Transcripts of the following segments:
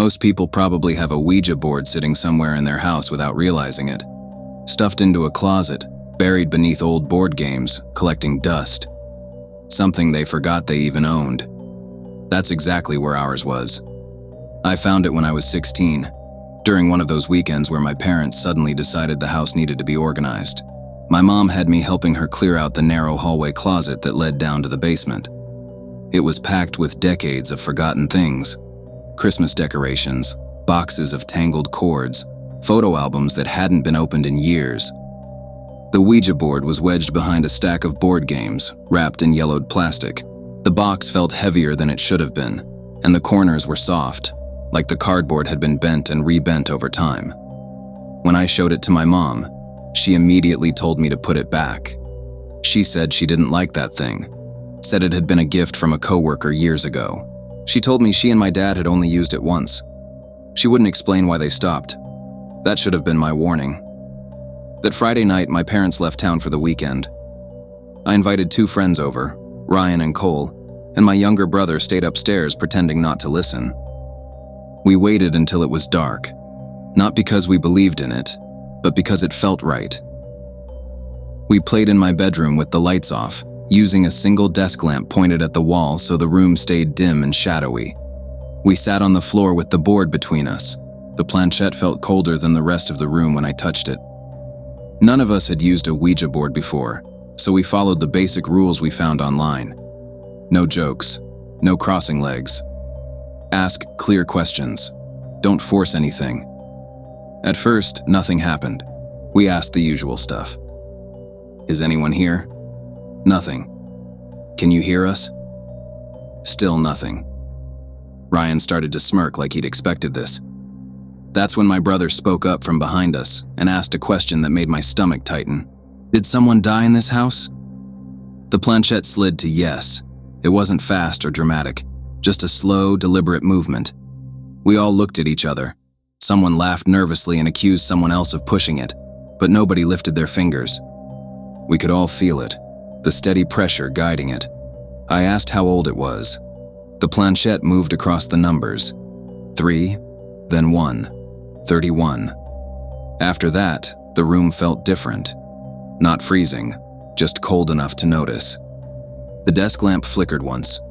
Most people probably have a Ouija board sitting somewhere in their house without realizing it. Stuffed into a closet, buried beneath old board games, collecting dust. Something they forgot they even owned. That's exactly where ours was. I found it when I was 16, during one of those weekends where my parents suddenly decided the house needed to be organized. My mom had me helping her clear out the narrow hallway closet that led down to the basement. It was packed with decades of forgotten things. Christmas decorations, boxes of tangled cords, photo albums that hadn't been opened in years. The Ouija board was wedged behind a stack of board games, wrapped in yellowed plastic. The box felt heavier than it should have been, and the corners were soft, like the cardboard had been bent and rebent over time. When I showed it to my mom, she immediately told me to put it back. She said she didn't like that thing, said it had been a gift from a coworker years ago. She told me she and my dad had only used it once. She wouldn't explain why they stopped. That should have been my warning. That Friday night, my parents left town for the weekend. I invited 2 friends over, Ryan and Cole, and my younger brother stayed upstairs pretending not to listen. We waited until it was dark, not because we believed in it, but because it felt right. We played in my bedroom with the lights off, using a single desk lamp pointed at the wall so the room stayed dim and shadowy. We sat on the floor with the board between us. The planchette felt colder than the rest of the room when I touched it. None of us had used a Ouija board before, so we followed the basic rules we found online. No jokes, no crossing legs. Ask clear questions. Don't force anything. At first, nothing happened. We asked the usual stuff. Is anyone here? Nothing. Can you hear us? Still nothing. Ryan started to smirk like he'd expected this. That's when my brother spoke up from behind us and asked a question that made my stomach tighten. Did someone die in this house? The planchette slid to yes. It wasn't fast or dramatic, just a slow, deliberate movement. We all looked at each other. Someone laughed nervously and accused someone else of pushing it, but nobody lifted their fingers. We could all feel it, the steady pressure guiding it. I asked how old it was. The planchette moved across the numbers. 3, then 1, 31. After that, the room felt different. Not freezing, just cold enough to notice. The desk lamp flickered once,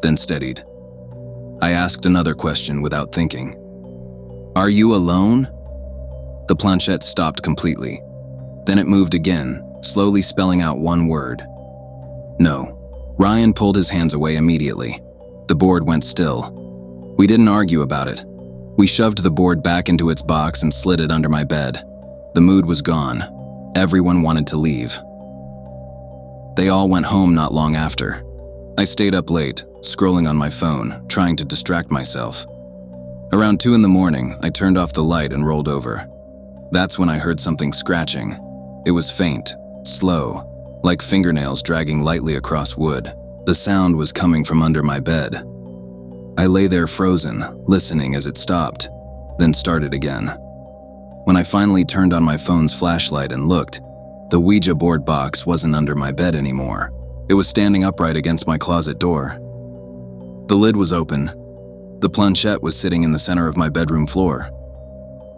then steadied. I asked another question without thinking. Are you alone? The planchette stopped completely. Then it moved again, slowly spelling out one word. No. Ryan pulled his hands away immediately. The board went still. We didn't argue about it. We shoved the board back into its box and slid it under my bed. The mood was gone. Everyone wanted to leave. They all went home not long after. I stayed up late, scrolling on my phone, trying to distract myself. Around 2 a.m, I turned off the light and rolled over. That's when I heard something scratching. It was faint, slow, like fingernails dragging lightly across wood. The sound was coming from under my bed. I lay there frozen, listening as it stopped, then started again. When I finally turned on my phone's flashlight and looked, the Ouija board box wasn't under my bed anymore. It was standing upright against my closet door. The lid was open. The planchette was sitting in the center of my bedroom floor.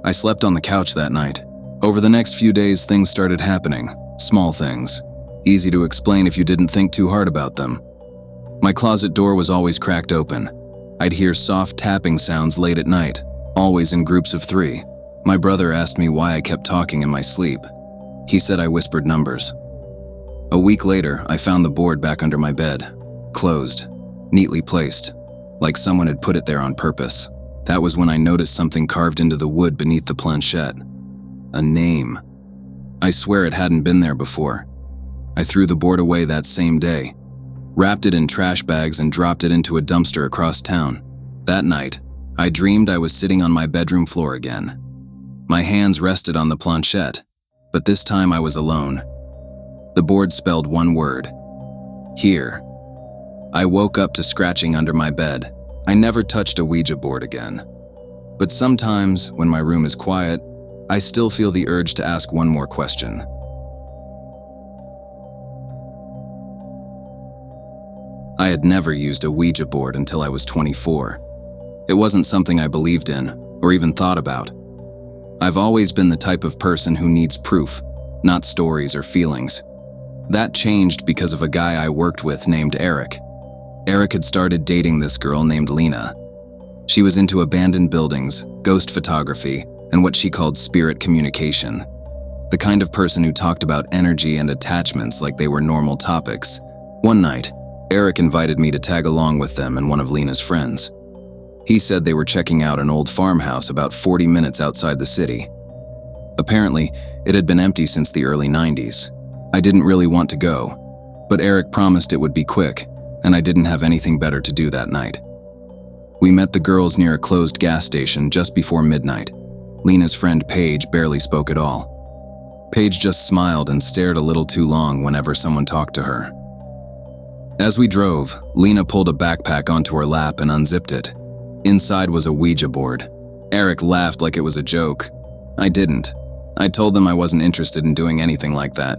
I slept on the couch that night. Over the next few days, things started happening. Small things. Easy to explain if you didn't think too hard about them. My closet door was always cracked open. I'd hear soft tapping sounds late at night, always in groups of 3. My brother asked me why I kept talking in my sleep. He said I whispered numbers. A week later, I found the board back under my bed, closed, neatly placed, like someone had put it there on purpose. That was when I noticed something carved into the wood beneath the planchette. A name. I swear it hadn't been there before. I threw the board away that same day, wrapped it in trash bags and dropped it into a dumpster across town. That night, I dreamed I was sitting on my bedroom floor again. My hands rested on the planchette, but this time I was alone. The board spelled one word. Here. I woke up to scratching under my bed. I never touched a Ouija board again. But sometimes, when my room is quiet, I still feel the urge to ask one more question. I had never used a Ouija board until I was 24. It wasn't something I believed in, or even thought about. I've always been the type of person who needs proof, not stories or feelings. That changed because of a guy I worked with named Eric. Eric had started dating this girl named Lena. She was into abandoned buildings, ghost photography, and what she called spirit communication. The kind of person who talked about energy and attachments like they were normal topics. One night, Eric invited me to tag along with them and one of Lena's friends. He said they were checking out an old farmhouse about 40 minutes outside the city. Apparently, it had been empty since the early 90s. I didn't really want to go, but Eric promised it would be quick, and I didn't have anything better to do that night. We met the girls near a closed gas station just before midnight. Lena's friend Paige barely spoke at all. Paige just smiled and stared a little too long whenever someone talked to her. As we drove, Lena pulled a backpack onto her lap and unzipped it. Inside was a Ouija board. Eric laughed like it was a joke. I didn't. I told them I wasn't interested in doing anything like that.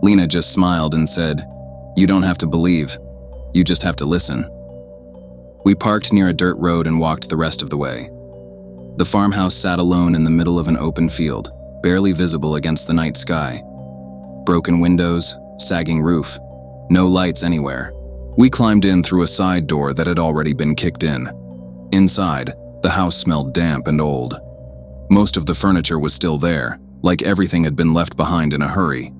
Lena just smiled and said, "You don't have to believe. You just have to listen." We parked near a dirt road and walked the rest of the way. The farmhouse sat alone in the middle of an open field, barely visible against the night sky. Broken windows, sagging roof, no lights anywhere. We climbed in through a side door that had already been kicked in. Inside, the house smelled damp and old. Most of the furniture was still there, like everything had been left behind in a hurry.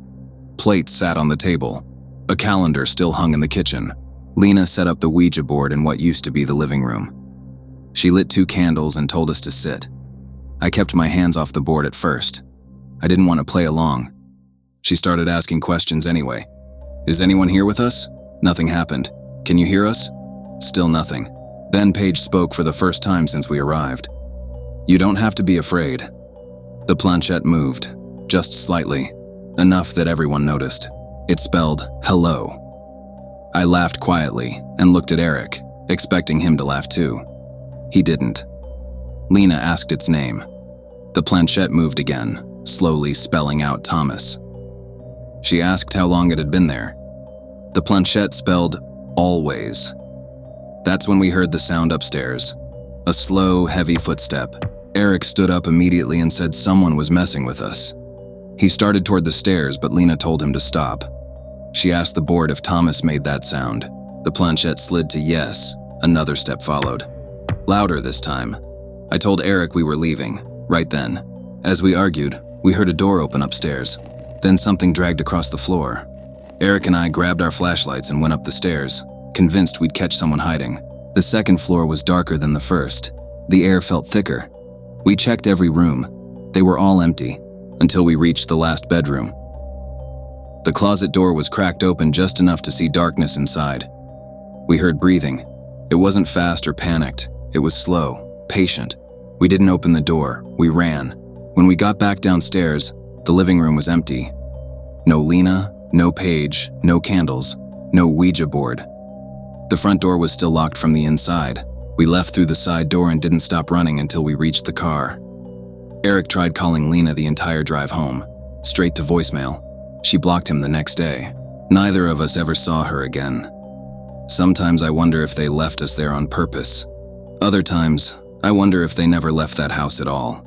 Plates sat on the table. A calendar still hung in the kitchen. Lena set up the Ouija board in what used to be the living room. She lit 2 candles and told us to sit. I kept my hands off the board at first. I didn't want to play along. She started asking questions anyway. "Is anyone here with us?" Nothing happened. "Can you hear us?" Still nothing. Then Paige spoke for the first time since we arrived. "You don't have to be afraid." The planchette moved, just slightly, enough that everyone noticed. It spelled, "Hello." I laughed quietly and looked at Eric, expecting him to laugh too. He didn't. Lena asked its name. The planchette moved again, slowly spelling out Thomas. She asked how long it had been there. The planchette spelled, "Always." That's when we heard the sound upstairs. A slow, heavy footstep. Eric stood up immediately and said someone was messing with us. He started toward the stairs, but Lena told him to stop. She asked the board if Thomas made that sound. The planchette slid to yes. Another step followed. Louder this time. I told Eric we were leaving, right then. As we argued, we heard a door open upstairs. Then something dragged across the floor. Eric and I grabbed our flashlights and went up the stairs, convinced we'd catch someone hiding. The second floor was darker than the first. The air felt thicker. We checked every room. They were all empty, until we reached the last bedroom. The closet door was cracked open just enough to see darkness inside. We heard breathing. It wasn't fast or panicked. It was slow, patient. We didn't open the door. We ran. When we got back downstairs, the living room was empty. No Lena, no Paige, no candles, no Ouija board. The front door was still locked from the inside. We left through the side door and didn't stop running until we reached the car. Eric tried calling Lena the entire drive home, straight to voicemail. She blocked him the next day. Neither of us ever saw her again. Sometimes I wonder if they left us there on purpose. Other times, I wonder if they never left that house at all.